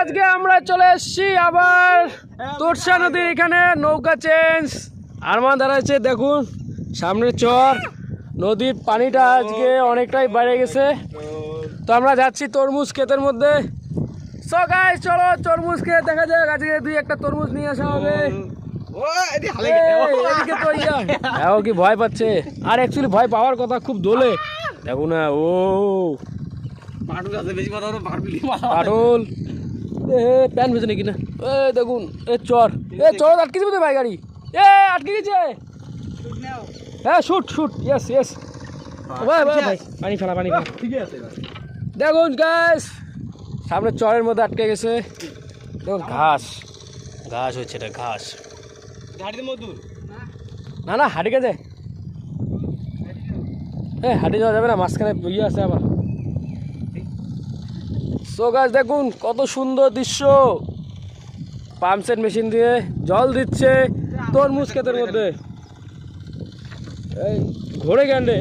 আজকে আমরা চলে এসেছি আবার তোরসা নদীর এখানে নৌকা চেঞ্জ। আরমান দাঁড়াচ্ছে, দেখুন সামনে চর, নদীর পানিটা আজকে অনেকটাই বেড়ে গেছে। তো আমরা যাচ্ছি তরমুজ ক্ষেতের মধ্যে। সো গাইস চলো তরমুজ ক্ষেত দেখা যাক, আজকে দুই একটা তরমুজ নিয়ে আসা হবে। ও কি ভয় পাচ্ছে, আর অ্যাকচুয়ালি ভয় পাওয়ার কথা, খুব দোলে দেখো না। ও পাটল প্যান ভেজে নাকি না, দেখুন চর চর আটকে যাবে ভাই, গাড়ি আটকে গেছে। হ্যাঁ শুট শুট, ইয়েস ইয়েস, পানি ফেলা পানি ফেলা, ঠিক আছে। দেখুন গাইস সামনে চরের মধ্যে আটকে গেছে, দেখুন ঘাস ঘাস হচ্ছে, এটা ঘাস। না না হাঁটি গেছে, হাঁটি যাওয়া যাবে না, মাঝখানে ইয়ে আছে আবার। সো গাছ দেখুন কত সুন্দর দৃশ্য, পাম্পসেট মেশিন দিয়ে জল দিচ্ছে তরমুজ ক্ষেতের মধ্যে। এই ঘোড়ে গ্যান্ডে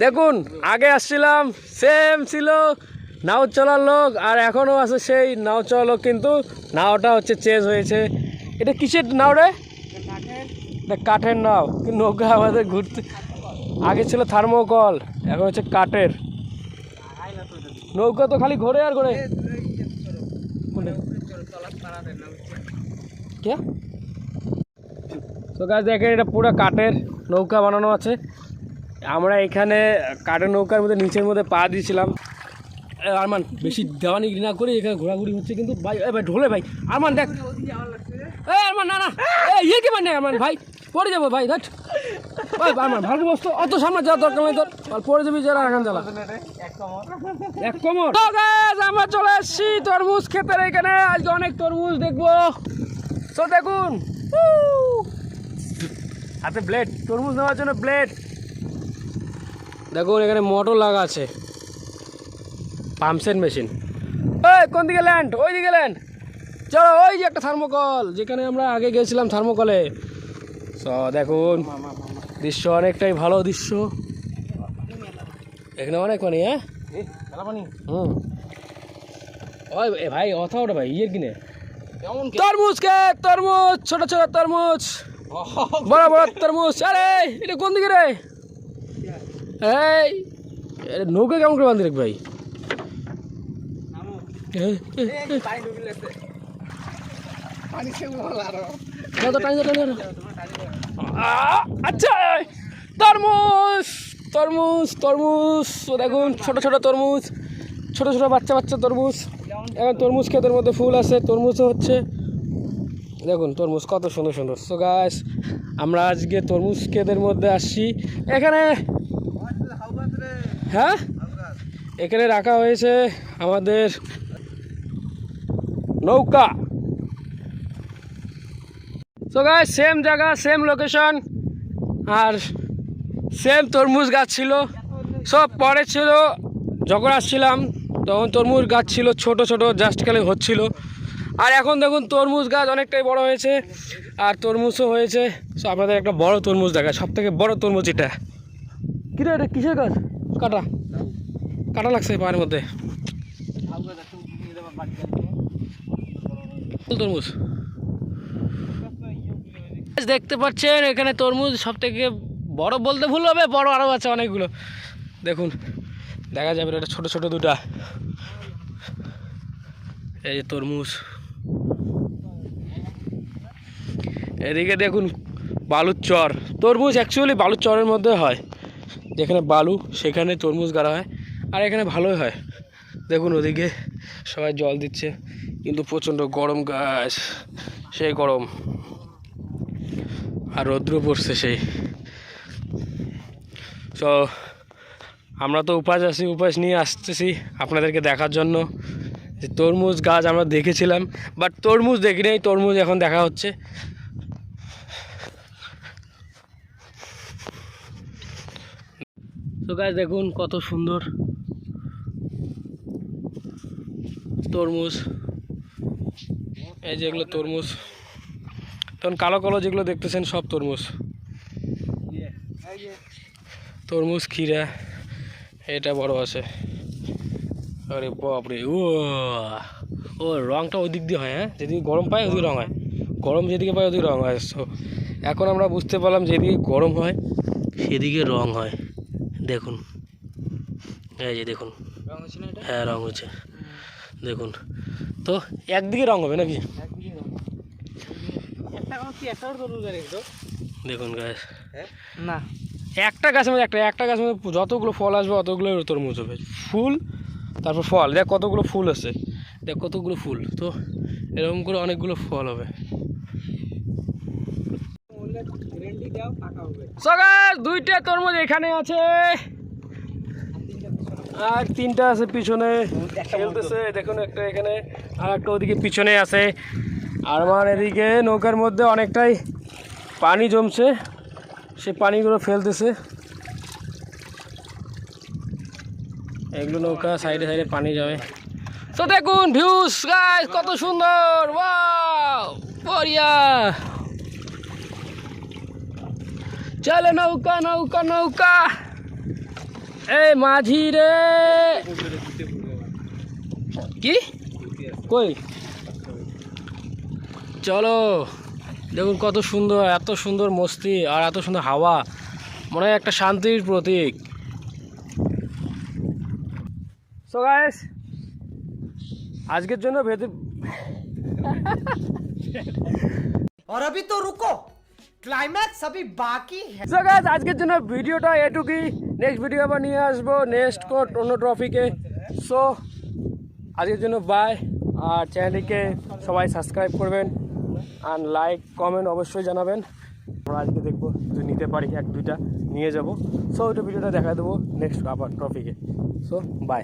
দেখুন, আগে আসছিলাম সেম ছিল নাও চলার লোক, আর এখনও আছে সেই নাও চলার লোক, কিন্তু নাওটা হচ্ছে চেঞ্জ হয়েছে। এটা কিসের নাও রে? কাঠের নাও, কিন্তু নৌকা আমাদের ঘুরতে, আগে ছিল থার্মোকল, এখন হচ্ছে কাঠের নৌকা। তো খালি ঘোরে আর ঘোরে। তো গাছ দেখেন এটা পুরো কাঠের নৌকা বানানো আছে। আমরা এখানে কাঠের নৌকার মধ্যে নিচের মধ্যে পা দিয়েছিলাম। আরমান বেশি দেওয়ানি না করে এখানে ঘোরাঘুরি হচ্ছে, কিন্তু ভাই ভাই ঢোলে ভাই, আরমান দেখ, আরমান না না ইয়ে কি মানে আরমান ভাই পড়ে যাবো ভাই, দেখ আরমান ভালো বস্তু, অত সামনে যাওয়ার দরকার নেই তোর, পড়ে যাবি যারা এখন জ্বালা এক কোমর। আমরা চলে এসেছি তরমুজ ক্ষেতের এখানে, আজকে অনেক তরমুজ দেখবো। তো দেখুন হাতে ব্লেড, তরমুজ নেওয়ার জন্য ব্লেড। দেখুন এখানে মোটর লাগা আছে, পাম্পসেট মেশিন। কোন দিকে ল্যান্ড? ওই দিকে ল্যান্ড। চলো ওই যে একটা থার্মোকল, যেখানে আমরা আগে গেছিলাম থার্মোকলে। তো দেখুন দৃশ্য অনেকটাই ভালো দৃশ্য, এখানে অনেক পানি। ওই ভাই অথা ওটা ভাই ইয়ের কিনে তরমুজ কে, তরমুজ ছোট ছোট তরমুজ, বড় বড় তরমুজ। আরে এটা কোন দিকে রে? এই নৌকা কেমন করে বান্ধি রাখ ভাই? আচ্ছা তরমুজ তরমুজ তরমুজ, দেখুন ছোট ছোট তরমুজ, ছোট ছোট বাচ্চা বাচ্চা তরমুজ। এখন তরমুজ ক্ষেতের মধ্যে ফুল আছে, তরমুজও হচ্ছে। দেখুন তরমুজ কত সুন্দর সুন্দর। সো গাইস আমরা আজকে তরমুজ ক্ষেতের মধ্যে আসছি। এখানে হ্যাঁ এখানে রাখা হয়েছে আমাদের নৌকা। সো গাইস সেম জায়গা, সেম লোকেশন, আর সেম তরমুজ গাছ ছিল। সব পরে ছিল যখন আসছিলাম তখন তরমুজ গাছ ছিল ছোট ছোট, জাস্ট খালি হচ্ছিল। আর এখন দেখুন তরমুজ গাছ অনেকটাই বড় হয়েছে, আর তরমুজও হয়েছে। সো আপনাদের একটা বড় তরমুজ দেখা, সব থেকে বড় তরমুজ এটা। কিরে এটা কিসের গাছ? কাটা কাটা লাগছে পায়ের মধ্যে। তরমুজ দেখতে পাচ্ছেন এখানে তরমুজ সব থেকে বড় বলতে ভুল হবে, বড় আরও আছে অনেকগুলো। দেখুন দেখা যাবে এটা ছোট ছোট দুটা, এই যে তরমুজ। এদিকে দেখুন বালুর চর, তরমুজ অ্যাকচুয়ালি বালুর চরের মধ্যে হয়, যেখানে বালু সেখানে তরমুজ গাড়া হয়, আর এখানে ভালোই হয়। দেখুন ওদিকে সবাই জল দিচ্ছে, কিন্তু প্রচণ্ড গরম গাছ, সেই গরম, আর রৌদ্র পড়ছে সেই। তো আমরা তো উপাস আছি, উপাস নিয়ে আসতেছি আপনাদেরকে দেখার জন্য যে তরমুজ গাছ আমরা দেখেছিলাম, বাট তরমুজ দেখি নাই, তরমুজ এখন দেখা হচ্ছে। তো গাছ দেখুন কত সুন্দর তরমুজ, এই যেগুলো তরমুজ, তখন কালো কালো যেগুলো দেখতেছেন সব তরমুজ। তরমুজ ক্ষীরা এটা বড় আছে। আরে বাপরে, ও ও রঙটা ওই দিক দিয়ে হয়, হ্যাঁ যেদিকে গরম পায় ওদিকে রঙ হয়, গরম যেদিকে পায় ওদিকে রঙ হয়। সো এখন আমরা বুঝতে পারলাম যেদিকে গরম হয় সেদিকে রঙ হয়। দেখুন, এই যে দেখুন, হ্যাঁ রঙ হচ্ছে দেখুন। তো একদিকে রঙ হবে নাকি? দেখুন গাছ, না একটা গাছের মধ্যে একটা গাছের মধ্যে যতগুলো ফল আসবে অতগুলো তরমুজ হবে। ফুল তারপর ফল, দেখ কতগুলো ফুল আছে, দেখ কতগুলো ফুল। তো এরকম করে অনেকগুলো ফল হবে। দুইটা তরমুজ এখানে আছে আর তিনটা আছে পিছনে খেলতেছে। দেখুন একটা এখানে আর একটা ওদিকে পিছনে আছে। আর আমার এদিকে নৌকার মধ্যে অনেকটাই পানি জমছে, সে পানিগুলো ফেলতেছে। এগুলো নৌকা সাইডে সাইডে পানি যাবে। তো দেখুন ভিউস গাইস কত সুন্দর, ওয়াও বঢ়িয়া। চলে নৌকা নৌকা নৌকা, এই মাঝি রে কি কই, চলো। দেখুন কত সুন্দর, এত সুন্দর মস্তি আর এত সুন্দর হাওয়া, মনে হয় একটা শান্তির প্রতীক। সো গাইস আজকের জন্য और अभी तो रुको, क्लाइमैक्स अभी बाकी है। সো গাইস আজকের জন্য ভিডিওটা এটুকুই। নেক্সট ভিডিও আবার নিয়ে আসবো নেক্সট অন্য টপিকে। সো আজকের জন্য বাই। আর চ্যানেলটিকে সবাই সাবস্ক্রাইব করবেন আর লাইক কমেন্ট অবশ্যই জানাবেন। আমরা আজকে দেখবো যদি নিতে পারি, এক দুইটা নিয়ে যাব। সো ওইটা ভিডিওটা দেখা দেবো নেক্সট আবার টপিকে। So by.